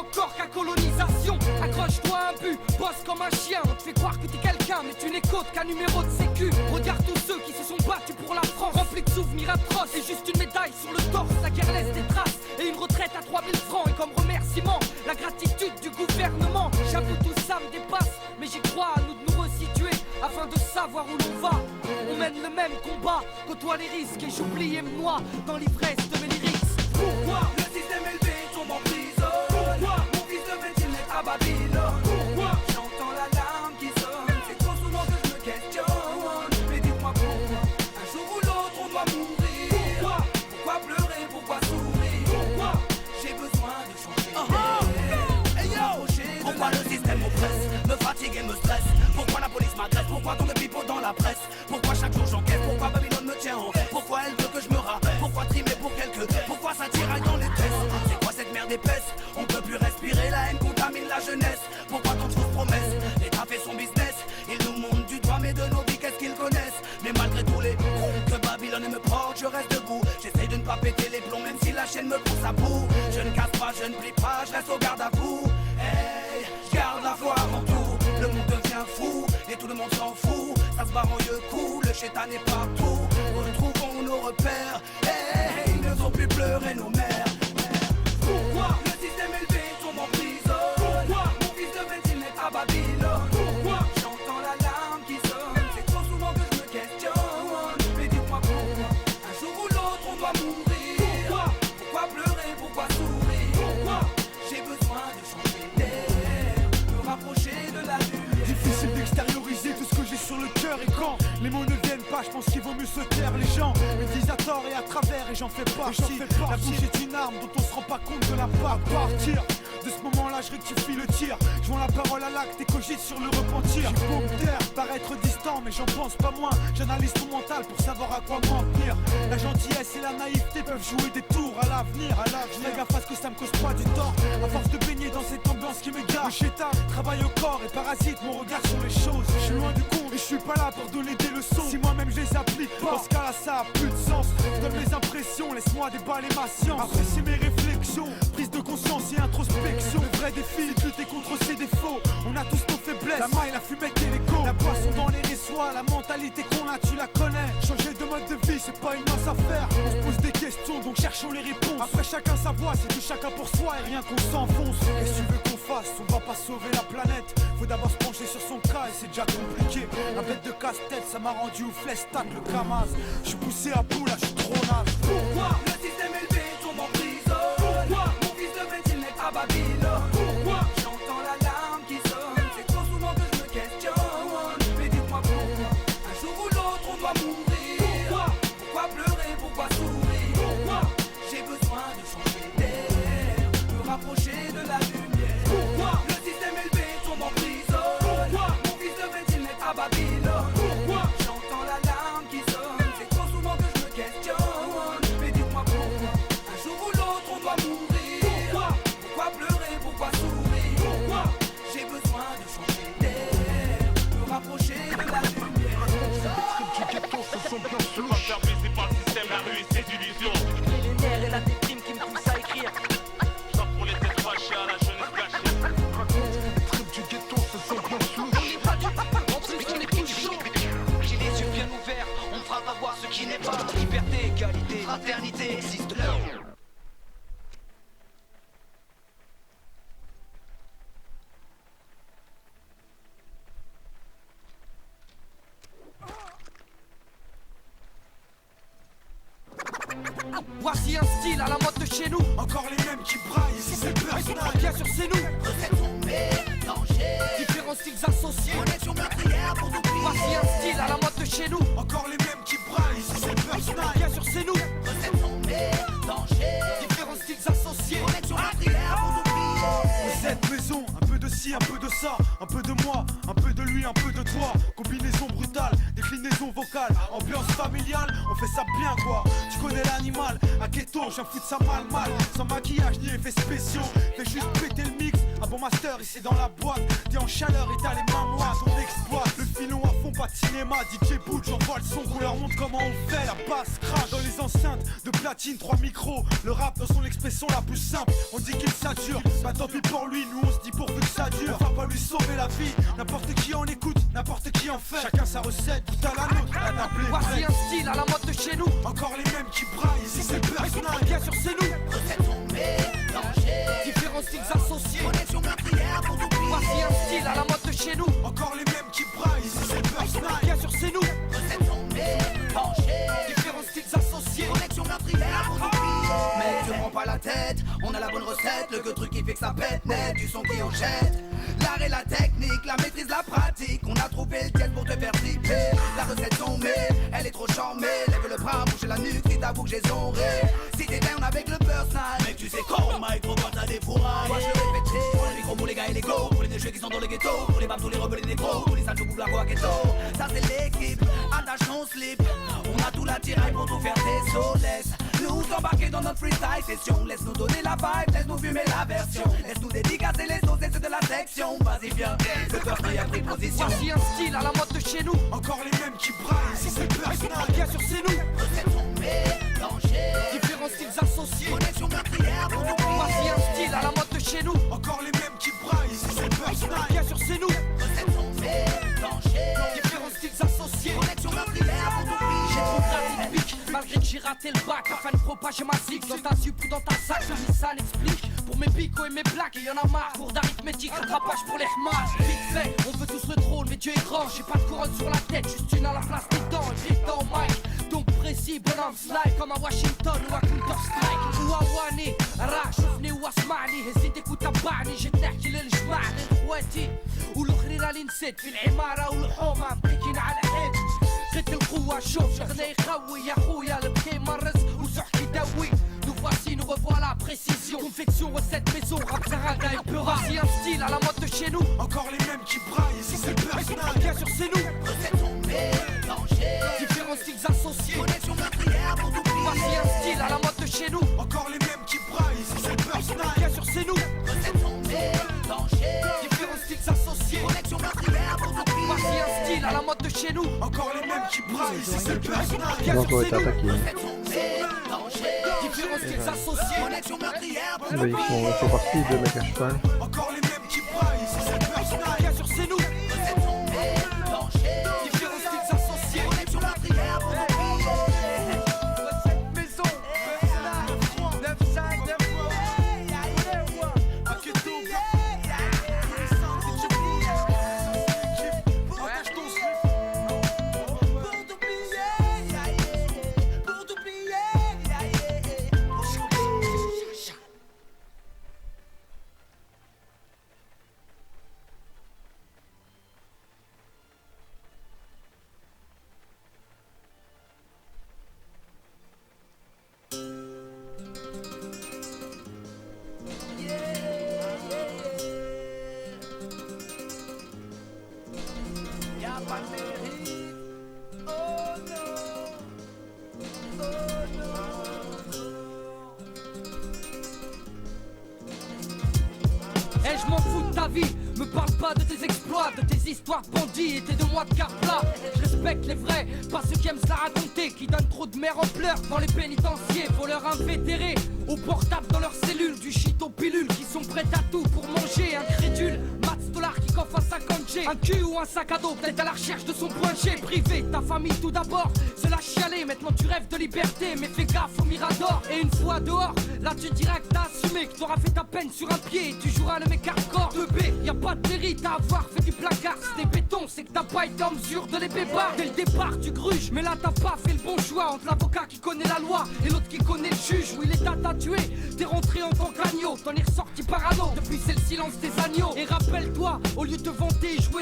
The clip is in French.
encore qu'à colonisation. Accroche-toi à un but, bosse comme un chien. On te fait croire que t'es quelqu'un, mais tu n'es qu'autre qu'un numéro de sécu. Regarde tous ceux qui se sont battus pour la France, remplis de souvenirs atroces. Et juste une médaille sur le torse, la guerre laisse des traces. Et une retraite à 3000 francs. Et comme remerciement, la gratitude du gouvernement. J'avoue tout ça me dépasse, mais j'y crois à nous de nous resituer afin de savoir où l'on va. On mène le même combat, côtoie les risques. Et j'oublie et me noie dans l'ivresse de mes lyrics. Pourquoi le système élevé tombe en prison? Pourquoi mon fils devait-il naître à Babylone? Pourquoi j'entends l'alarme qui sonne? C'est trop souvent que je me questionne. Mais dites-moi pourquoi un jour ou l'autre on doit mourir? Pourquoi pleurer? Pourquoi sourire? Pourquoi j'ai besoin de changer Pourquoi le système m'oppresse, me fatigue et me stresse? Pourquoi la police m'agresse? Pourquoi tant de pipeaux dans la presse? Pourquoi chaque jour j'enquête? Pourquoi Babylone me tient en haut? Pourquoi elle veut que je me rate? Pourquoi trimer pour quelques? Pourquoi ça tiraille dans les tests? C'est quoi cette merde épaisse? On peut plus respirer, la haine contamine la jeunesse. Pourquoi tant de fausses promesses? L'État fait son business, il nous montre du doigt, mais de nos vies qu'est-ce qu'ils connaissent? Mais malgré tous les coups que Babylone me porte, je reste debout. J'essaie de ne pas péter les plombs, même si la chaîne me pousse à bout. Je ne casse pas, je ne plie pas, je reste au garde à vous. Hey, je garde la foi avant tout. Le monde devient fou, et tout le monde s'en fout. Ça se barre en yeux cool, le chétan est partout. Retrouvons nos repères, hey, ils ne font plus pleurer nos mères. Pourquoi le système élevé tombe en prison? Pourquoi mon fils devait-il naître à Babylone? Pourquoi j'entends l'alarme qui sonne? C'est trop souvent que je me questionne. Mais dites-moi pourquoi un jour ou l'autre on doit mourir? Pourquoi pleurer? Pourquoi sourire? Pourquoi j'ai besoin de changer d'air, me rapprocher de la lumière? Difficile d'extérioriser tout ce que j'ai sur le cœur. Et quand les mots ne viennent pas, je pense qu'il vaut mieux se taire. Les gens me disent à tort et à travers, et j'en fais partie. La bouche est une arme dont on se rend pas compte de la part. À partir de ce moment-là, je rectifie le tir. Je vends la parole à l'acte et cogite sur le repentir. J'ai beau me taire, paraître distant, mais j'en pense pas moins. J'analyse ton mental pour savoir à quoi m'en tenir. La gentillesse et la naïveté peuvent jouer des tours à l'avenir. Je fais gaffe à ce que ça me cause pas du tort. À force de baigner dans cette ambiance qui m'égare, le chétan travaille au corps et parasite mon regard sur les choses. Je suis loin du compte et je suis pas là pour donner des leçons. Si moi-même je les applique pas, dans ce cas-là ça a plus de sens. Je donne mes impressions, laisse-moi déballer ma science. Apprécier mes réflexions, prise de conscience et introspection. Le vrai défi, c'est de lutter contre ses défauts. On a tous nos faiblesses, la maille, la fumette et l'écho. La boisson dans les résois, la mentalité qu'on a, tu la connais. Changer de mode de vie, c'est pas une mince affaire. On se pose des questions, donc cherchons les réponses. Après chacun sa voix, c'est de chacun pour soi et rien qu'on s'enfonce. Qu'est-ce que tu veux qu'on fasse? On va pas sauver la planète. Faut d'abord se pencher sur son cas et c'est déjà compliqué. La bête de casse-tête, ça m'a rendu ouf, laisse tac le Kamaz. J'suis poussé à bout là, j'suis trop naze. Pourquoi le système élevé tombe en prison? Pourquoi mon fils devait-il naître à Babylone? Pourquoi j'entends l'alarme qui sonne? C'est trop souvent que je me questionne. Mais dites-moi pourquoi un jour ou l'autre on doit mourir? Pourquoi pleurer? Pourquoi sourire? Pourquoi j'ai besoin de changer d'air, me rapprocher de la lumière? Pourquoi le système élevé tombe en prison? Pourquoi mon fils devait-il naître à Babylone? Pourquoi j'entends l'alarme qui sonne? C'est trop souvent que je me questionne. Mais dites-moi pourquoi un jour ou l'autre on doit mourir? Pourquoi pleurer? Pourquoi sourire? Pourquoi j'ai besoin de changer d'air, me rapprocher de la lumière? Je veux pas me faire baiser par le système, la rue et ses illusions. Et les nerfs et la déprime qui me poussent à écrire. Ça pour les têtes fâchées à la jeunesse gâchée. Les tripes du ghetto, ça sent bien flou. On n'est pas du tout, en plus on est plus chaud. J'ai les yeux bien ouverts, on me fera pas voir ce qui n'est pas. Liberté, égalité, fraternité existe là. Voici un style à la mode de chez nous. Encore les mêmes qui braillent, ici c'est personnel. Bien sûr c'est nous. Recettes sont mélangées, Différents styles associés. connexion meurtrière pour nous Voici un style à la mode de chez nous. Encore les mêmes qui braillent, ici c'est personnel. Bien sûr c'est nous. Recettes sont mélangées, Différents styles associés. connexion meurtrière pour nous Cette maison, un peu de ci, un peu de ça, un peu de moi, un peu de lui, un peu de toi. Combinaison brutale, déclinaison vocale, ambiance familiale, on fait ça bien quoi. Tu connais l'animal, à ghetto, j'en fous de ça mal. Sans maquillage ni effets spéciaux, fais juste péter le mix. Un bon master ici dans la boîte, t'es en chaleur et t'as les mains moites. On exploite le filon à fond, pas de cinéma. DJ Boot, j'envoie le son, qu'on leur montre comment on fait. La passe, crash dans les enceintes de platine, 3 micros. Le rap dans son expression la plus simple. On dit qu'il sature, bah tant pis pour lui, nous on se dit pourvu que ça dure. On va pas lui sauver la vie, n'importe qui en écoute, n'importe qui en fait. Chacun sa recette, tout à la nôtre, la table est Voici un style à la mode de chez nous. encore les mêmes qui braillent, ici c'est personnel. Bien sûr c'est nous. Recettes sont mélangées. Différents styles associés. Connexion meurtrière pour tout plier. Voici un style à la mode de chez nous. Encore les mêmes qui braillent, ici c'est personnel. Bien sûr c'est nous. Recettes sont mélangées. Différents styles associés. Connexion meurtrière pour tout plier. Mec, te prends pas la tête, on a la bonne recette. Le truc qui fait que ça pète net, du son qui en jette. L'art et la technique, la maîtrise, la pratique. On a trouvé le diète pour te faire flipper. La recette tombée, elle est trop charmée. Lève le bras, bouge la nuque, si t'avoues que j'ai zonré. Si t'es down avec le personal, mec tu sais quoi, micro quand t'as des fourrailles. Moi je vais répéter, pour le micro pour les gars et les go. Pour les déchets qui sont dans le ghetto, pour les babs, tous les rebelles et les négros. Pour les salles, coupe la voix ghetto. Ça c'est l'équipe, attache ton slip. On a tout l'attirail pour tout faire des sauts. Laisse nous embarquer dans notre freestyle session. Laisse nous donner la vibe, laisse nous fumer la version. Laisse nous dédicacer les sauces et ceux de la section. Vas-y viens, le peuple y a pris position. Voici un style à la mode de chez nous. Encore les mêmes qui braillent, ici c'est personnel. Bien sûr c'est nous. Recettes sont mélangées. Différents styles associés. Connexion meurtrière pour tout plier. Voici un style à la mode de chez nous. Encore les mêmes qui braillent, ici c'est personnel. Bien sûr c'est nous. Recettes sont mélangées. Différents styles associés. Connexion meurtrière pour tout plier. J'ai trop gratté de pique, malgré que j'ai raté le bac. Afin de propager ma zig dans ta jupe ou dans ta sac, ça n'explique. Pour mes picots et mes plaques, et y'en a marre. Cours d'arithmétique, rattrapage pour les remarques. Vite fait, on veut tous le trône, mais Dieu est grand. J'ai pas de couronne sur la tête, juste une à la place des dents. J'ai dans Mike, donc précis, bonhomme slide. Comme à Washington ou à Counter Strike. Ou à Wani, راح شوفني واسمعني. هزيت وتبعني، جيت نحكي للجماعة لإخواتي. والأخرين اللي نسيت في العمارة والحومة مبكين على حيط. خدت القوة شوف شغلة يخوي يا خويا البخي مرز وسحكي يدوي. Nous voici, nous revoilà, précision. Confection, recette, maison, rap, saraga et peura. Voici un style à la mode de chez nous. Encore les mêmes qui braillent, ici c'est personnel. Bien sûr c'est nous. Recettes sont mélangées. Différents styles associés. Connexion meurtrière pour tout plier. Voici un style à la mode de chez nous. Encore les mêmes qui braillent, ici c'est personnel. Bien sûr c'est nous. Recettes sont mélangées. Différents styles associés. Connexion meurtrière pour tout plier. Voici un style à la mode de chez nous. Encore les mêmes qui braillent, ici c'est personnel. Bien sûr c'est nous. Recettes sont mélangées. Différents styles associés. Connexion meurtrière pour Bah, tout ils plier. font partie de mec à cheval. Encore les mêmes qui braillent, ici c'est personnel. Bien sûr c'est nous. Recettes sont mélangées. Différents styles associés. Connexion meurtrière pour tout plier. Maison. 9-5, 9 Partage ton slip. Pour tout plier. Pour tout plier. Y'a pas de mérite. Oh non. Oh non. Eh, je m'en fous de ta vie, me parle pas de tes exploits, de tes histoires de bandits et tes 2 mois de carplat. Je respecte les vrais, pas ceux qui aiment se la raconter, qui donnent trop de mère en pleurs dans les pénitenciers, voleurs invétérés, au portable dans leurs cellules, du shit aux pilules, qui sont prêts à tout pour manger, incrédule. Mats dollar qui coffre à 50 G, un cul ou un sac à dos, peut-être à la recherche de son point G. Privé, ta famille tout d'abord, se la chialer, maintenant tu rêves de liberté, mais fais gaffe au mirador. Et une fois dehors, là tu diras que t'as assumé, que t'auras fait ta peine sur un pied, et tu joueras le mec hardcore. 2B, y'a pas de mérite à avoir fait du placard, si t'es béton, c'est que t'as pas été en mesure de les bébar. Dès le départ tu gruges, mais là t'as pas fait le bon choix, entre l'avocat qui connaît la loi et l'autre qui connaît le juge. Oui l'état t'a tué, t'es rentré en tant qu'agneau, t'en es ressorti parano. Depuis c'est le silence des agneaux. Et rappelle-toi, au lieu de vanter, jouer